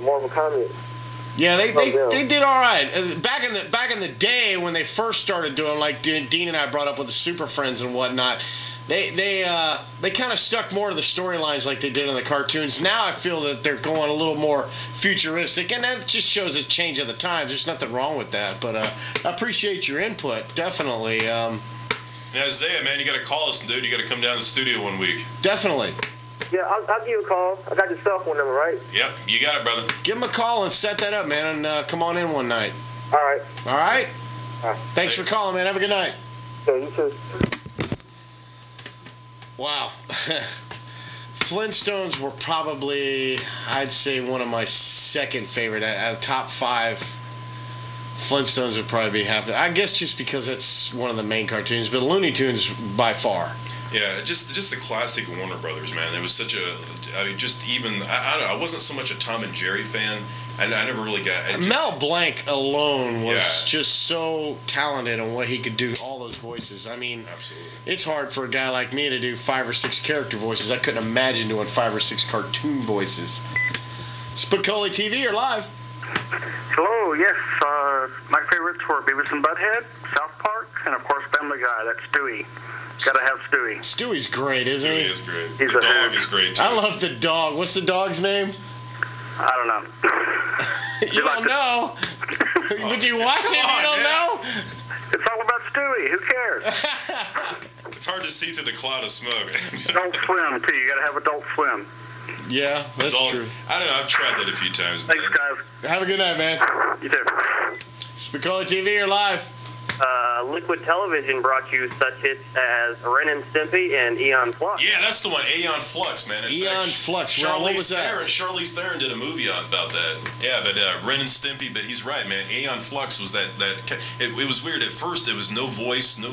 Marvel Comics. Yeah, they did all right. Back in the day when they first started doing, like Dean and I brought up with the Super Friends and whatnot, they kind of stuck more to the storylines like they did in the cartoons. Now I feel that they're going a little more futuristic, and that just shows a change of the times. There's nothing wrong with that, but I appreciate your input, definitely. Now, Isaiah, man, you got to call us, dude. You got to come down to the studio one week. Definitely. Yeah, I'll give you a call. I got your cell phone number, right? Yep, you got it, brother. Give him a call and set that up, man, and come on in one night. All right. All right? All right. Thanks for calling, man. Have a good night. Yeah, you too. Wow. Flintstones were probably, I'd say, one of my second favorite. Out of top 5, Flintstones would probably be half. I guess just because it's one of the main cartoons, but Looney Tunes by far. Yeah, just the classic Warner Brothers, man. It was such a, I mean, just even, I don't know, I wasn't so much a Tom and Jerry fan. I never really got... Mel Blanc alone was just so talented on what he could do, all those voices. I mean, absolutely. It's hard for a guy like me to do 5 or 6 character voices. I couldn't imagine doing 5 or 6 cartoon voices. SpicoliTV, you're live. Hello, yes. My favorites were Beavis and Butthead, South Park, and of course Family Guy. That's Stewie. Gotta have Stewie. Stewie's great, isn't he? Stewie is great. He's the a dog hoot. is great, too. I love the dog. What's the dog's name? I don't know. You don't know? Would you watch it? You don't know? It's all about Stewie. Who cares? It's hard to see through the cloud of smoke. Adult Swim, too. You gotta have Adult Swim. Yeah, that's true. I don't know. I've tried that a few times. Thanks, guys. Have a good night, man. You too. SpicoliTV, you're live. Liquid Television brought you such hits as Ren and Stimpy and Aeon Flux. Yeah, that's the one. Aeon Flux, man. Aeon Flux. What was that? Charlize Theron did a movie about that. Yeah, but Ren and Stimpy. But he's right, man. Aeon Flux was that. It was weird at first. It was no voice, no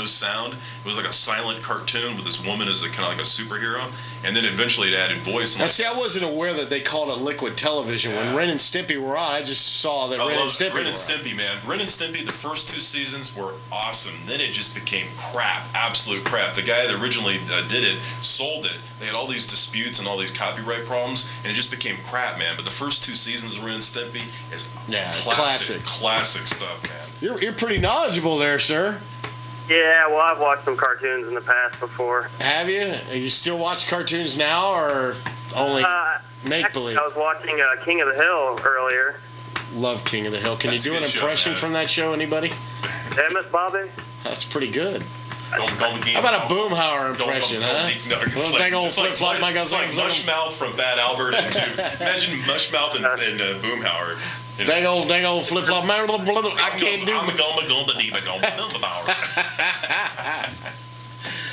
sound. It was like a silent cartoon with this woman as a kind of like a superhero. And then eventually it added voice. Now, see, I wasn't aware that they called it Liquid Television. When Ren and Stimpy were on, I just saw that Ren and Stimpy were on. Ren and Stimpy, man. Ren and Stimpy, the first 2 seasons were awesome. Then it just became crap, absolute crap. The guy that originally did it sold it. They had all these disputes and all these copyright problems, and it just became crap, man. But the first 2 seasons of Ren and Stimpy is classic stuff, man. You're pretty knowledgeable there, sir. Yeah, well, I've watched some cartoons in the past before. Have you? You still watch cartoons now, or only make-believe? I was watching King of the Hill earlier. Love King of the Hill. Can That's you do a an good show, impression man. from that show, anybody? Damn it, Bobby. That's pretty good. How about a Boomhauer impression, huh? It's like Mushmouth from Bad Albert. Imagine Mushmouth and Boomhauer. Dang old flip-flop. I can't do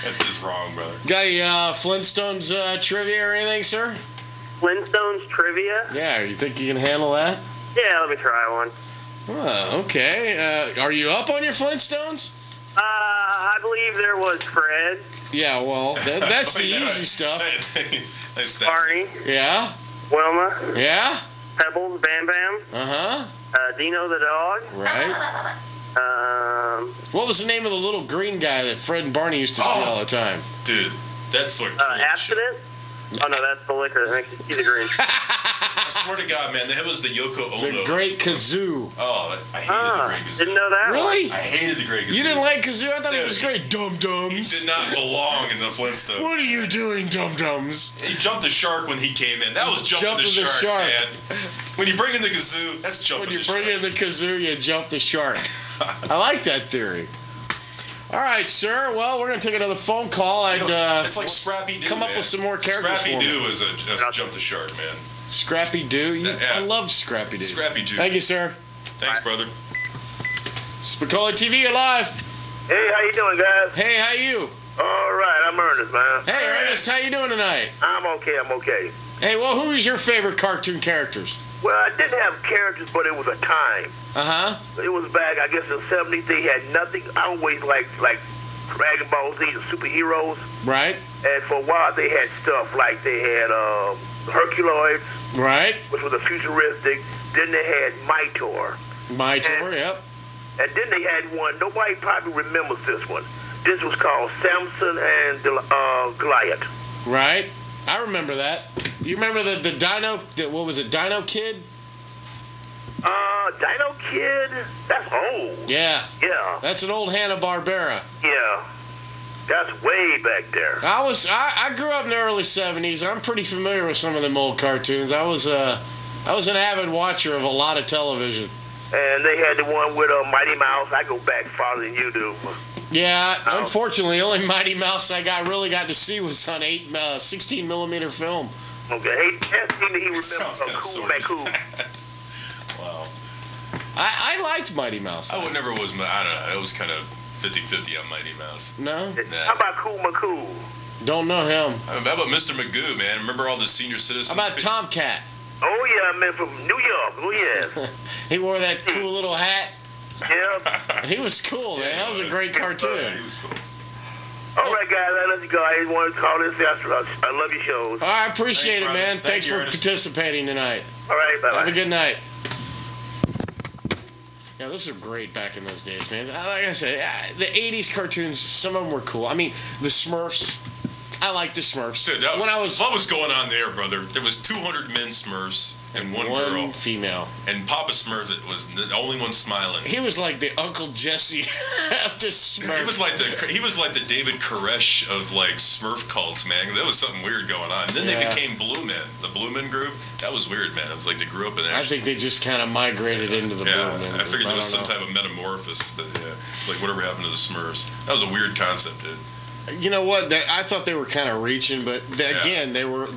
That's just wrong, brother. Got any Flintstones trivia or anything, sir? Flintstones trivia? Yeah, you think you can handle that? Yeah, let me try one. Okay. Are you up on your Flintstones? I believe there was Fred. Yeah, well, that's the easy stuff. Barney. Yeah. Wilma. Yeah. Pebbles, Bam Bam. Uh-huh. Dino the dog. Right. What was the name of the little green guy that Fred and Barney used to see all the time? Dude, that's like... Abstinent? Oh, no, that's the liquor that makes you see the green. I swear to God, man, that was the Yoko Ono. The Great Kazoo. Oh, I hated the Great Kazoo. Didn't know that. Really? I hated the Great Kazoo. You didn't like Kazoo? I thought it was great. Dum-dums. He did not belong in the Flintstones. What are you doing, Dum-dums? He jumped the shark when he came in. That was jumping the shark, man. When you bring in the kazoo, that's jumping the shark. When you bring in the kazoo, you jump the shark. I like that theory. All right, sir. Well, we're going to take another phone call. It's like Scrappy Doo. Come up with some more characters Scrappy for me. Doo is a jump the shark, man. Scrappy Doo? I love Scrappy Doo. Scrappy Doo. Thank you, sir. Thanks, brother. SpicoliTV, you're live. Hey, how you doing, guys? Hey, how you? All right, I'm Ernest, man. Hey, Ernest, how you doing tonight? I'm okay. Hey, well, who is your favorite cartoon characters? Well, I didn't have characters, but it was a time. Uh-huh. It was back, I guess, in the 70s. They had nothing. I always liked Dragon Ball Z, the superheroes. Right. And for a while, they had stuff like they had Herculoids. Right. Which was a futuristic. Then they had Mitor. Yep. And then they had one, nobody probably remembers this one. This was called Samson and Goliath. Right. I remember that. You remember the Dino? What was it? Dino Kid? Dino Kid? That's old. Yeah. Yeah. That's an old Hanna-Barbera. Yeah. That's way back there. I grew up in the early 70s. I'm pretty familiar with some of them old cartoons. I was an avid watcher of a lot of television. And they had the one with Mighty Mouse. I go back farther than you do. Yeah, unfortunately, the only Mighty Mouse I really got to see was on 16 millimeter film. Okay, hey, ask him that he remembers Cool McCool. Wow. I liked Mighty Mouse. I never was. I don't know. It was kind of 50-50 on Mighty Mouse. No? How about Cool McCool? Don't know him. How about Mr. Magoo, man? Remember all the senior citizens? How about Tomcat? Oh, yeah, man, from New York. Oh, yeah. He wore that cool little hat. Yeah. He was cool, man. That was a great cartoon. He was cool. All right, guys, I let you go. I just wanted to call this. I love your shows. All right, I appreciate it, brother. man. Thank Thanks you, for Ernest. participating tonight. All right, bye-bye. Have a good night. Yeah, those are great back in those days, man. Like I said, the 80s cartoons, some of them were cool. I mean, the Smurfs. I like the Smurfs. Dude, what was going on there, brother? There was 200 men Smurfs and one girl. Female. And Papa Smurf was the only one smiling. He was like the Uncle Jesse of the Smurfs. He was like the David Koresh of like Smurf cults, man. There was something weird going on. And then they became Blue Men. The Blue Men group. That was weird, man. It was like they grew up in there. I think they just kind of migrated into the Blue Men group. I figured there was some type of metamorphosis, but it's like whatever happened to the Smurfs. That was a weird concept, dude. You know what? I thought they were kind of reaching, but again, they were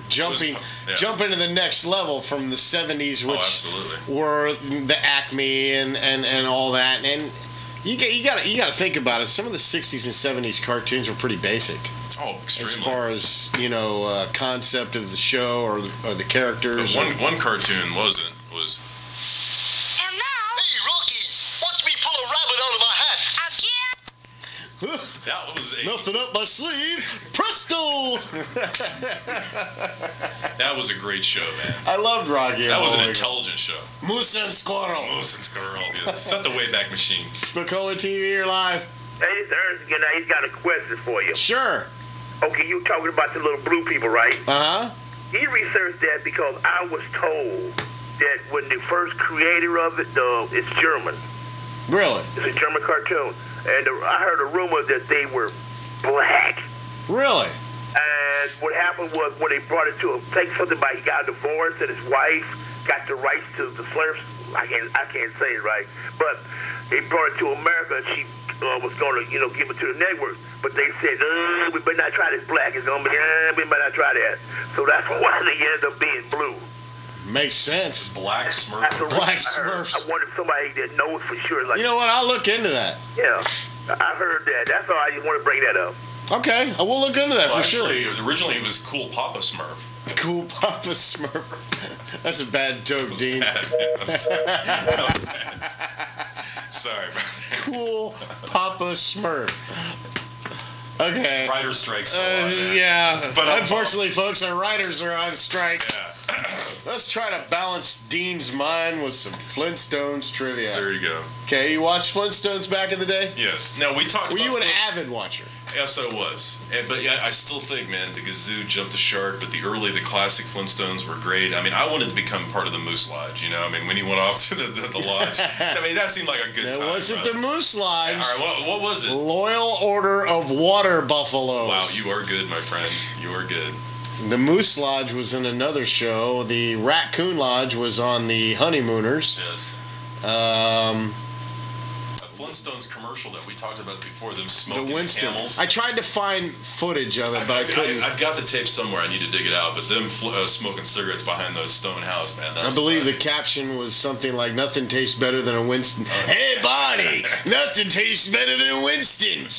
jumping to the next level from the 70s, which were the Acme and all that. And you got to think about it. Some of the 60s and 70s cartoons were pretty basic. Oh, extremely. As far as concept of the show or the characters. But one cartoon was. And now, hey Rocky, watch me pull a rabbit out of my hat. Again. That was nothing up my sleeve. Presto! That was a great show, man. I loved Rocky. That was an intelligent show. Moose and Squirrel. Yeah. Set the Wayback Machine. SpicoliTV, you're live. Hey, Ernest, he's got a question for you. Sure. Okay, you talking about the little blue people, right? Uh-huh. He researched that because I was told that when the first creator of it, it's German. Really? It's a German cartoon. And I heard a rumor that they were black. Really? And what happened was when they brought it to him, take something about he got divorced and his wife got the rights to the Slurps. I can't say it right, but they brought it to America and she was going to, give it to the network. But they said, we better not try this black. It's going to be, we better not try that. So that's why they ended up being blue. Makes sense. Black Smurf. Black Smurfs. I wondered somebody that knows for sure. Like, you know what? I'll look into that. Yeah, I heard that. That's all. I just want to bring that up. Okay, I will look into that for sure. Originally, it was Cool Papa Smurf. Cool Papa Smurf. That's a bad joke, Dean. Bad, sorry, brother. Cool Papa Smurf. Okay. Writer strikes. Yeah. But unfortunately, folks, our writers are on strike. Yeah. Let's try to balance Dean's mind with some Flintstones trivia. There you go. Okay, you watched Flintstones back in the day? Yes. Now, we talked Were about... you an avid watcher? Yes, I was. But yeah, I still think, man, the Gazoo jumped the shark, but the classic Flintstones were great. I mean, I wanted to become part of the Moose Lodge, when he went off to the lodge. I mean, that seemed like a good time. It wasn't the Moose Lodge. Yeah, all right, what was it? Loyal Order of Water Buffaloes. Wow, you are good, my friend. You are good. The Moose Lodge was in another show. The Raccoon Lodge was on the Honeymooners. Yes. Flintstones commercial that we talked about before, them smoking camels. I tried to find footage of it, but I couldn't. I've got the tape somewhere. I need to dig it out. But them smoking cigarettes behind the stone house, man. I believe the caption was something like, "Nothing tastes better than a Winston." Hey, Bonnie, nothing tastes better than a Winston.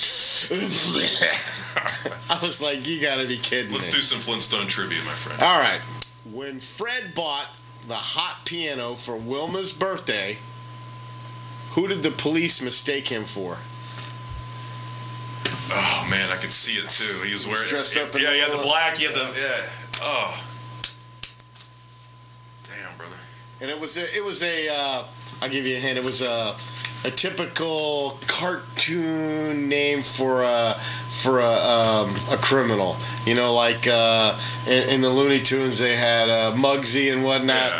I was like, you got to be kidding me. Let's do some Flintstone trivia, my friend. All right. When Fred bought the hot piano for Wilma's birthday, who did the police mistake him for? Oh man, I could see it too. He was wearing dressed up in he had the black. He had the Oh, damn, brother. And it was a. I'll give you a hint. It was a a typical cartoon name for a criminal. You know, like in the Looney Tunes, they had Muggsy and whatnot. Yeah.